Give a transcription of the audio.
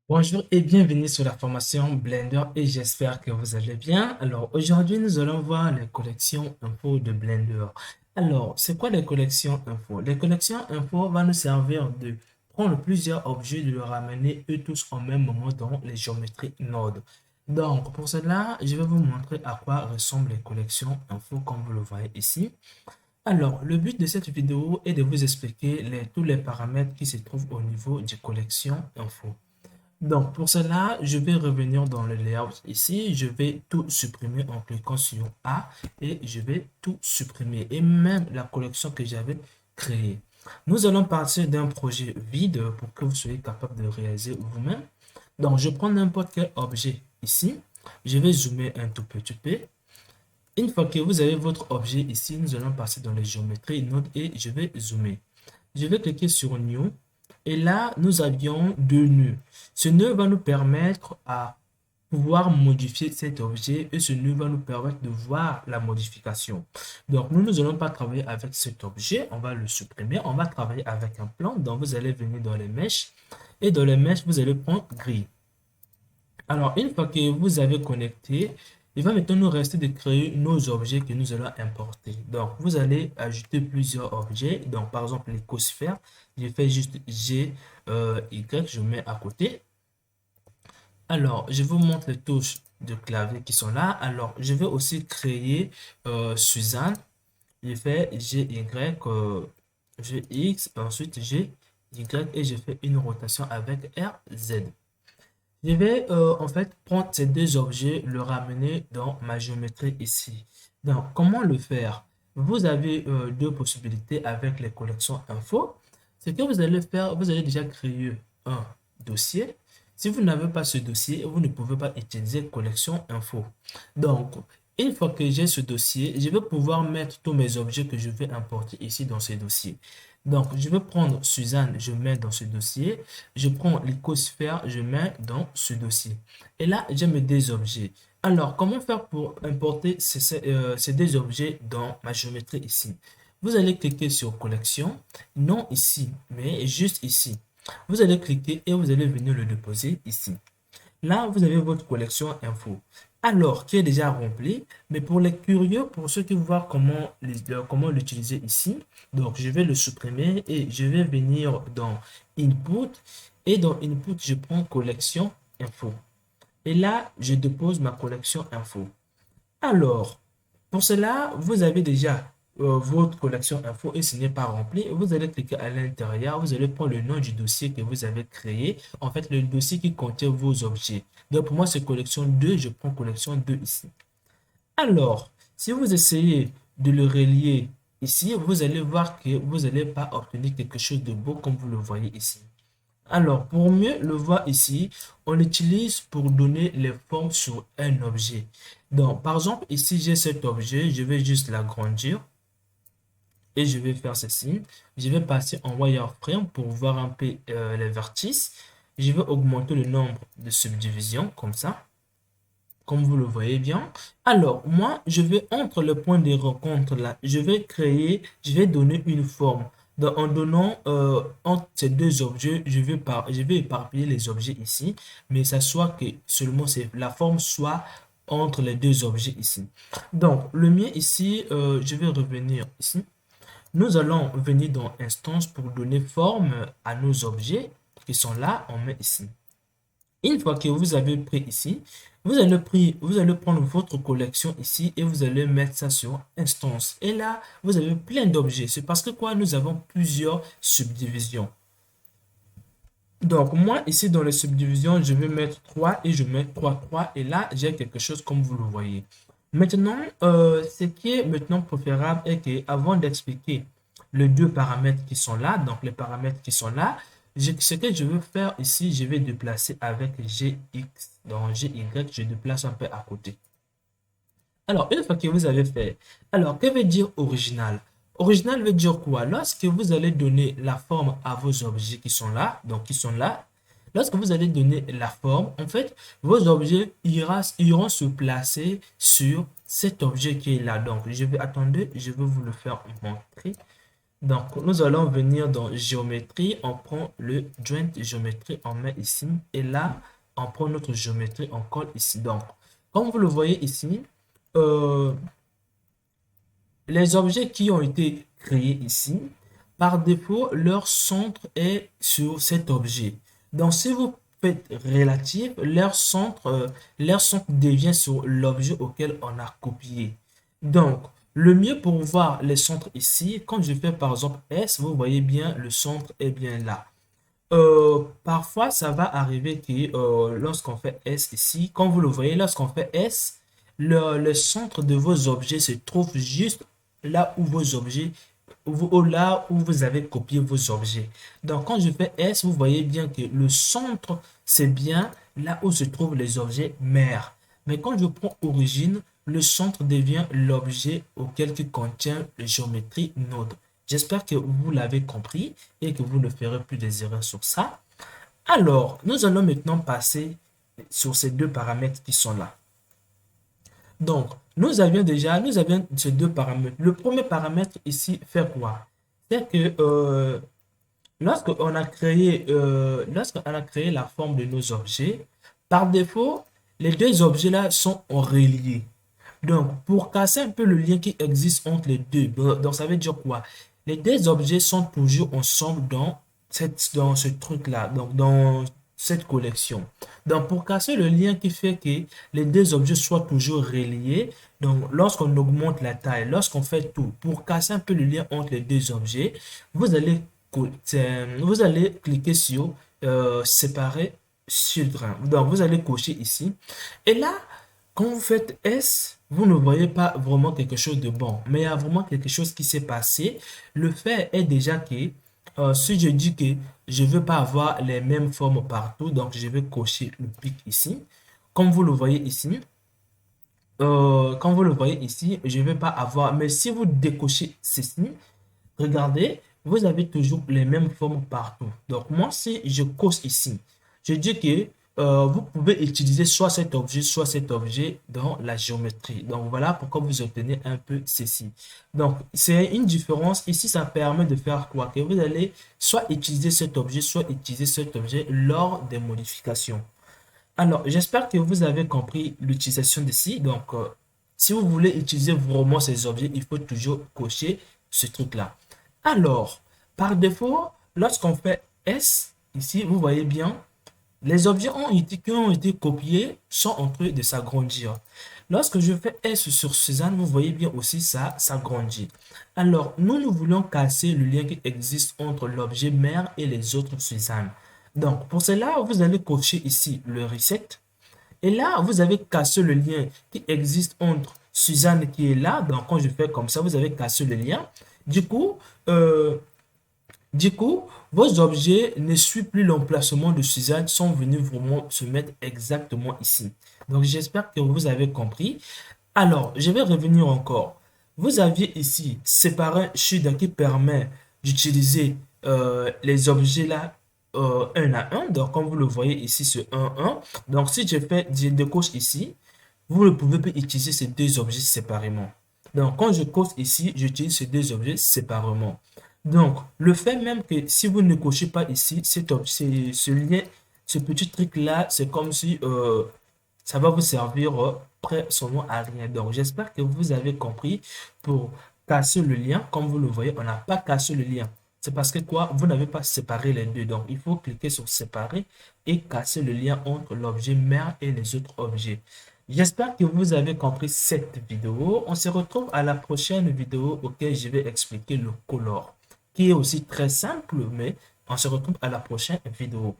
Bonjour et bienvenue sur la formation Blender et j'espère que vous allez bien. Alors aujourd'hui nous allons voir les collections info de Blender. Alors c'est quoi les collections info? Les collections info vont nous servir de prendre plusieurs objets, de les ramener eux tous au même moment dans les géométries Node. Donc pour cela je vais vous montrer à quoi ressemblent les collections info comme vous le voyez ici. Alors, le but de cette vidéo est de vous expliquer tous les paramètres qui se trouvent au niveau des collections info. Donc, pour cela, je vais revenir dans le layout ici. Je vais tout supprimer en cliquant sur A et je vais tout supprimer et même la collection que j'avais créée. Nous allons partir d'un projet vide pour que vous soyez capable de réaliser vous-même. Donc, je prends n'importe quel objet ici. Je vais zoomer un tout petit peu. Une fois que vous avez votre objet ici, nous allons passer dans les géométries Node et je vais zoomer. Je vais cliquer sur New et là, nous avions deux nœuds. Ce nœud va nous permettre à pouvoir modifier cet objet et ce nœud va nous permettre de voir la modification. Donc, nous allons pas travailler avec cet objet, on va le supprimer, on va travailler avec un plan. Donc, vous allez venir dans les mèches et dans les mèches, vous allez prendre gris. Alors, une fois que vous avez connecté, il va maintenant nous rester de créer nos objets que nous allons importer. Donc, vous allez ajouter plusieurs objets. Donc, par exemple, l'écosphère, je fais juste G, Y, je mets à côté. Alors, je vous montre les touches de clavier qui sont là. Alors, je vais aussi créer Suzanne. Je fais G, Y, G, X, ensuite G, Y et je fais une rotation avec R, Z. Je vais en fait prendre ces deux objets, le ramener dans ma géométrie ici. Donc, comment le faire? Vous avez deux possibilités avec les collections info. Ce que vous allez faire, vous allez déjà créer un dossier. Si vous n'avez pas ce dossier, vous ne pouvez pas utiliser collection info. Donc, une fois que j'ai ce dossier, je vais pouvoir mettre tous mes objets que je vais importer ici dans ce dossier. Donc, je vais prendre Suzanne, je mets dans ce dossier. Je prends l'icosphère, je mets dans ce dossier. Et là, j'ai mes deux objets. Alors, comment faire pour importer ces deux objets dans ma géométrie ici? Vous allez cliquer sur collection, non ici, mais juste ici. Vous allez cliquer et vous allez venir le déposer ici. Là, vous avez votre collection info. Alors, qui est déjà rempli, mais pour les curieux, pour ceux qui veulent voir comment l'utiliser ici, donc je vais le supprimer et je vais venir dans Input et dans Input, je prends collection info. Et là, je dépose ma collection info. Alors, pour cela, vous avez déjà votre collection info et ce n'est pas rempli. Vous allez cliquer à l'intérieur, vous allez prendre le nom du dossier que vous avez créé. En fait, le dossier qui contient vos objets. Donc, pour moi, c'est collection 2, je prends collection 2 ici. Alors, si vous essayez de le relier ici, vous allez voir que vous n'allez pas obtenir quelque chose de beau comme vous le voyez ici. Alors, pour mieux le voir ici, on l'utilise pour donner les formes sur un objet. Donc, par exemple, ici, j'ai cet objet, je vais juste l'agrandir et je vais faire ceci. Je vais passer en wireframe pour voir un peu les vertices. Je vais augmenter le nombre de subdivisions comme ça, comme vous le voyez bien. Alors, moi, je vais entre le point de rencontre là, je vais donner une forme. Donc, en donnant entre ces deux objets, je vais éparpiller les objets ici, mais ça soit que seulement la forme soit entre les deux objets ici. Donc, le mien ici, je vais revenir ici. Nous allons venir dans instance pour donner forme à nos objets qui sont là, on met ici. Une fois que vous avez pris ici, vous allez prendre votre collection ici et vous allez mettre ça sur instance. Et là, vous avez plein d'objets. C'est parce que quoi, nous avons plusieurs subdivisions. Donc, moi, ici, dans les subdivisions, je vais mettre 3 et je mets 3 3. Et là, j'ai quelque chose comme vous le voyez. Maintenant, ce qui est maintenant préférable est que avant d'expliquer les deux paramètres qui sont là, donc les paramètres qui sont là, ce que je veux faire ici, je vais déplacer avec GX. Donc, GY, je déplace un peu à côté. Alors, une fois que vous avez fait, alors, que veut dire original? Original veut dire quoi? Lorsque vous allez donner la forme à vos objets qui sont là, donc qui sont là, lorsque vous allez donner la forme, en fait, vos objets iront se placer sur cet objet qui est là. Donc, je vais attendre, je vais vous le faire montrer. Donc, nous allons venir dans géométrie, on prend le joint géométrie, on met ici, et là, on prend notre géométrie, on colle ici. Donc, comme vous le voyez ici, euh, les objets qui ont été créés ici, par défaut, leur centre est sur cet objet. Donc, si vous faites relative, leur centre devient sur l'objet auquel on a copié. Donc, le mieux pour voir les centres ici, quand je fais par exemple S, vous voyez bien, le centre est bien là. Parfois, ça va arriver que lorsqu'on fait S ici, comme vous le voyez, lorsqu'on fait S, le centre de vos objets se trouve juste là où vos objets, là où vous avez copié vos objets. Donc, quand je fais S, vous voyez bien que le centre, c'est bien là où se trouvent les objets mères. Mais quand je prends origine, le centre devient l'objet auquel qui contient la géométrie node. J'espère que vous l'avez compris et que vous ne ferez plus des erreurs sur ça. Alors, nous allons maintenant passer sur ces deux paramètres qui sont là. Donc, nous avions ces deux paramètres. Le premier paramètre ici fait quoi? C'est que lorsqu'on a créé la forme de nos objets, par défaut, les deux objets-là sont reliés. Donc, pour casser un peu le lien qui existe entre les deux, donc ça veut dire quoi? Les deux objets sont toujours ensemble dans ce truc-là, donc dans cette collection. Donc, pour casser le lien qui fait que les deux objets soient toujours reliés, donc lorsqu'on augmente la taille, lorsqu'on fait tout, pour casser un peu le lien entre les deux objets, vous allez, vous allez cliquer sur séparer children. Donc, vous allez cocher ici. Et là, quand vous faites S, vous ne voyez pas vraiment quelque chose de bon, mais il y a vraiment quelque chose qui s'est passé. Le fait est déjà que si je dis que je ne veux pas avoir les mêmes formes partout, donc je vais cocher le pic ici. Comme vous le voyez ici, je ne vais pas avoir, mais si vous décochez ceci, regardez, vous avez toujours les mêmes formes partout. Donc, moi, si je coche ici, je dis que vous pouvez utiliser soit cet objet dans la géométrie. Donc, voilà pourquoi vous obtenez un peu ceci. Donc, c'est une différence. Ici, ça permet de faire quoi? Que vous allez soit utiliser cet objet, soit utiliser cet objet lors des modifications. Alors, j'espère que vous avez compris l'utilisation d'ici. Donc, si vous voulez utiliser vraiment ces objets, il faut toujours cocher ce truc-là. Alors, par défaut, lorsqu'on fait S, ici, vous voyez bien, les objets qui ont été copiés sont en train de s'agrandir. Lorsque je fais S sur Suzanne, vous voyez bien aussi ça s'agrandit. Alors, nous voulons casser le lien qui existe entre l'objet mère et les autres Suzanne. Donc, pour cela, vous allez cocher ici le reset. Et là, vous avez cassé le lien qui existe entre Suzanne qui est là. Donc, quand je fais comme ça, vous avez cassé le lien. Du coup, euh, vos objets ne suivent plus l'emplacement de Suzanne, sont venus vraiment se mettre exactement ici. Donc, j'espère que vous avez compris. Alors, je vais revenir encore. Vous aviez ici séparé Shida qui permet d'utiliser les objets là un à un. Donc, comme vous le voyez ici, c'est 1. Donc, si je décoche ici, vous ne pouvez pas utiliser ces deux objets séparément. Donc, quand je coche ici, j'utilise ces deux objets séparément. Donc, le fait même que si vous ne cochez pas ici, ce lien, ce petit truc-là, c'est comme si ça va vous servir seulement à rien. Donc, j'espère que vous avez compris. Pour casser le lien, comme vous le voyez, on n'a pas cassé le lien. C'est parce que quoi? Vous n'avez pas séparé les deux. Donc, il faut cliquer sur séparer et casser le lien entre l'objet mère et les autres objets. J'espère que vous avez compris cette vidéo. On se retrouve à la prochaine vidéo auquel je vais expliquer le color, qui est aussi très simple, mais on se retrouve à la prochaine vidéo.